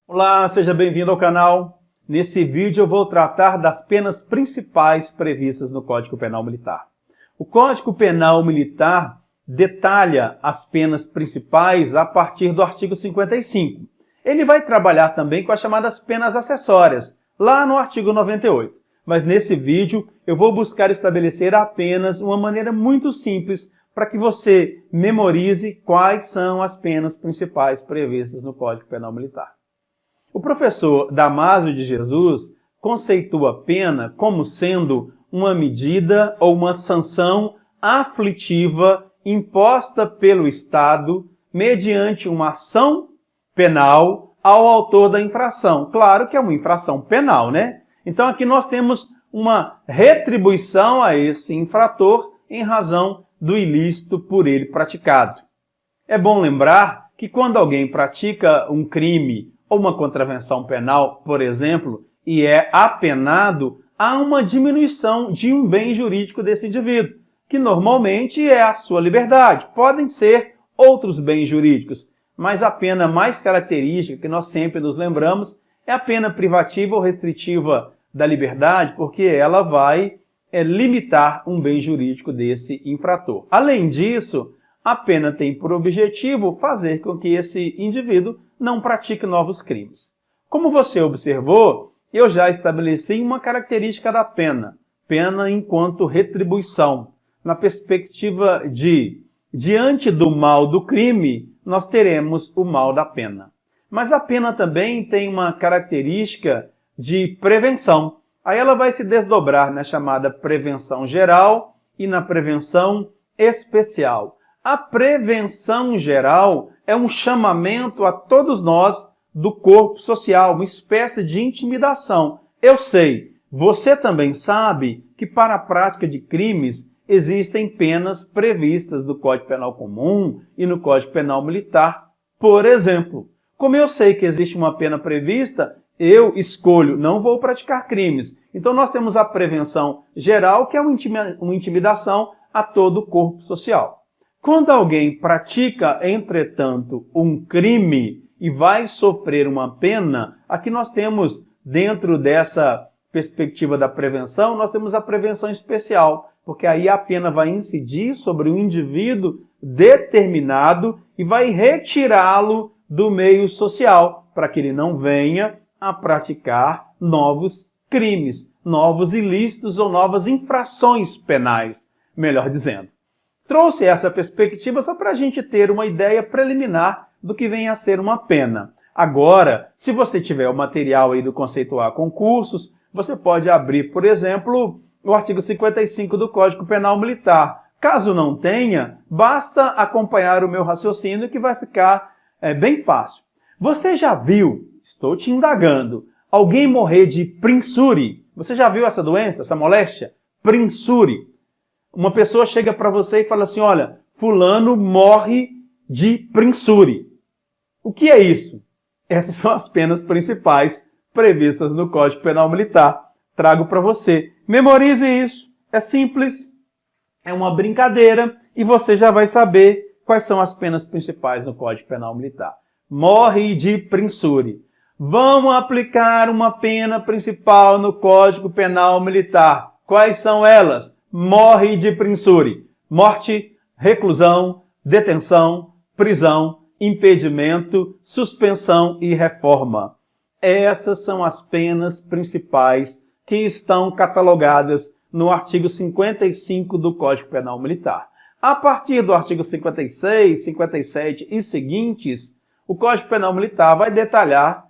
Olá, seja bem-vindo ao canal. Nesse vídeo eu vou tratar das penas principais previstas no Código Penal Militar. O Código Penal Militar detalha as penas principais a partir do artigo 55. Ele vai trabalhar também com as chamadas penas acessórias, lá no artigo 98. Mas nesse vídeo eu vou buscar estabelecer apenas uma maneira muito simples para que você memorize quais são as penas principais previstas no Código Penal Militar. O professor Damásio de Jesus conceitua a pena como sendo uma medida ou uma sanção aflitiva imposta pelo Estado mediante uma ação penal ao autor da infração. Claro que é uma infração penal, né? Então aqui nós temos uma retribuição a esse infrator em razão do ilícito por ele praticado. É bom lembrar que quando alguém pratica um crime ou uma contravenção penal, por exemplo, e é apenado, há uma diminuição de um bem jurídico desse indivíduo, que normalmente é a sua liberdade. Podem ser outros bens jurídicos, mas a pena mais característica que nós sempre nos lembramos é a pena privativa ou restritiva da liberdade, porque ela vai limitar um bem jurídico desse infrator. Além disso, a pena tem por objetivo fazer com que esse indivíduo não pratique novos crimes. Como você observou, eu já estabeleci uma característica da pena, pena enquanto retribuição, na perspectiva de, diante do mal do crime, nós teremos o mal da pena. Mas a pena também tem uma característica de prevenção. Aí ela vai se desdobrar na chamada prevenção geral e na prevenção especial. A prevenção geral é um chamamento a todos nós do corpo social, uma espécie de intimidação. Eu sei, você também sabe que para a prática de crimes existem penas previstas no Código Penal Comum e no Código Penal Militar. Por exemplo, como eu sei que existe uma pena prevista, eu escolho, não vou praticar crimes. Então nós temos a prevenção geral, que é uma intimidação a todo o corpo social. Quando alguém pratica, entretanto, um crime e vai sofrer uma pena, aqui nós temos, dentro dessa perspectiva da prevenção, nós temos a prevenção especial, porque aí a pena vai incidir sobre um indivíduo determinado e vai retirá-lo do meio social, para que ele não venha a praticar novos crimes, novos ilícitos ou novas infrações penais, melhor dizendo. Trouxe essa perspectiva só para a gente ter uma ideia preliminar do que vem a ser uma pena. Agora, se você tiver o material aí do Conceituar Concursos, você pode abrir, por exemplo, o artigo 55 do Código Penal Militar. Caso não tenha, basta acompanhar o meu raciocínio que vai ficar bem fácil. Você já viu, estou te indagando, alguém morrer de prinsure? Você já viu essa doença, essa moléstia? Prinsure. Uma pessoa chega para você e fala assim, olha, fulano morre de prinsure. O que é isso? Essas são as penas principais previstas no Código Penal Militar. Trago para você. Memorize isso. É simples, é uma brincadeira e você já vai saber quais são as penas principais no Código Penal Militar. Morre de prinsure. Vamos aplicar uma pena principal no Código Penal Militar. Quais são elas? Morre de prinsure. Morte, reclusão, detenção, prisão, impedimento, suspensão e reforma. Essas são as penas principais que estão catalogadas no artigo 55 do Código Penal Militar. A partir do artigo 56, 57 e seguintes, o Código Penal Militar vai detalhar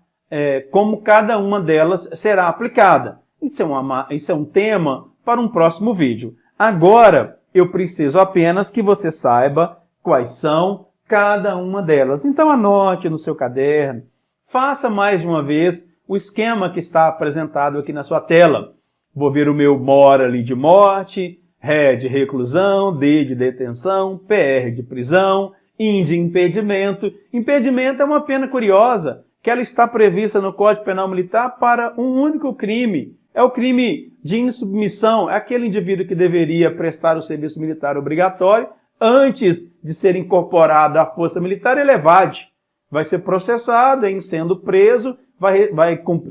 como cada uma delas será aplicada. Isso é um tema para um próximo vídeo. Agora, eu preciso apenas que você saiba quais são cada uma delas. Então, anote no seu caderno, faça mais de uma vez o esquema que está apresentado aqui na sua tela. Vou ver o meu MOR ali de morte, RE de reclusão, D de detenção, PR de prisão, IN de impedimento. Impedimento é uma pena curiosa, que ela está prevista no Código Penal Militar para um único crime. É o crime de insubmissão, é aquele indivíduo que deveria prestar o serviço militar obrigatório antes de ser incorporado à força militar, ele evade. Vai ser processado, em sendo preso,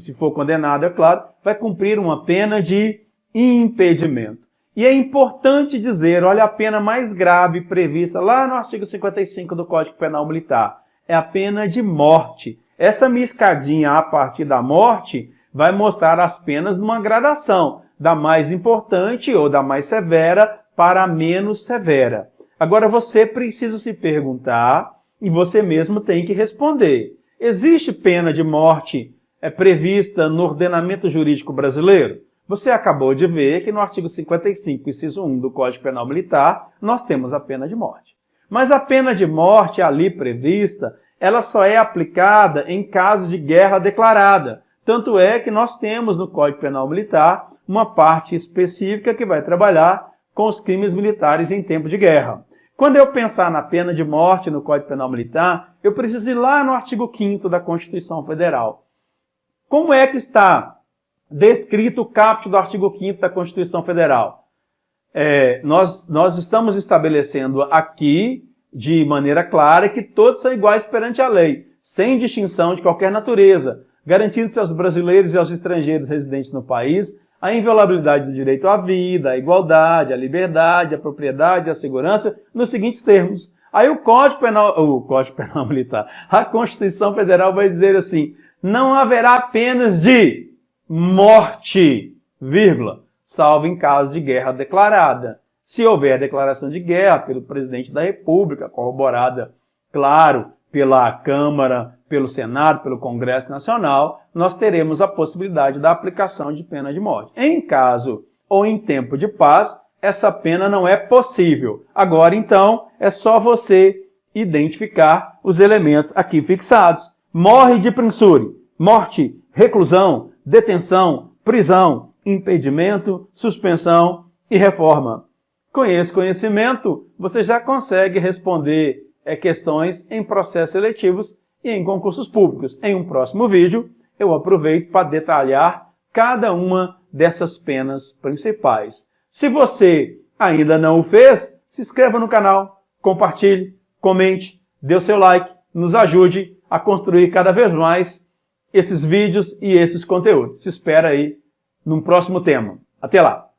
se for condenado, é claro, vai cumprir uma pena de impedimento. E é importante dizer, olha, a pena mais grave prevista lá no artigo 55 do Código Penal Militar é a pena de morte. Essa minha escadinha a partir da morte vai mostrar as penas numa gradação, da mais importante ou da mais severa para a menos severa. Agora você precisa se perguntar e você mesmo tem que responder. Existe pena de morte prevista no ordenamento jurídico brasileiro? Você acabou de ver que no artigo 55, inciso 1 do Código Penal Militar, nós temos a pena de morte. Mas a pena de morte ali prevista, ela só é aplicada em caso de guerra declarada. Tanto é que nós temos no Código Penal Militar uma parte específica que vai trabalhar com os crimes militares em tempo de guerra. Quando eu pensar na pena de morte no Código Penal Militar, eu preciso ir lá no artigo 5º da Constituição Federal. Como é que está descrito o caput do artigo 5º da Constituição Federal? Nós estamos estabelecendo aqui, de maneira clara, que todos são iguais perante a lei, sem distinção de qualquer natureza, garantindo-se aos brasileiros e aos estrangeiros residentes no país a inviolabilidade do direito à vida, à igualdade, à liberdade, à propriedade, à segurança, nos seguintes termos. Aí o Código Penal Militar, a Constituição Federal vai dizer assim: não haverá penas de morte, vírgula, salvo em caso de guerra declarada. Se houver declaração de guerra pelo presidente da República, corroborada, claro, pela Câmara, pelo Senado, pelo Congresso Nacional, nós teremos a possibilidade da aplicação de pena de morte. Em caso ou em tempo de paz, essa pena não é possível. Agora, então, é só você identificar os elementos aqui fixados. Morre de prensure, morte, reclusão, detenção, prisão, impedimento, suspensão e reforma. Com esse conhecimento, você já consegue responder questões em processos seletivos e em concursos públicos. Em um próximo vídeo, eu aproveito para detalhar cada uma dessas penas principais. Se você ainda não o fez, se inscreva no canal, compartilhe, comente, dê o seu like, nos ajude a construir cada vez mais esses vídeos e esses conteúdos. Te espero aí no próximo tema. Até lá!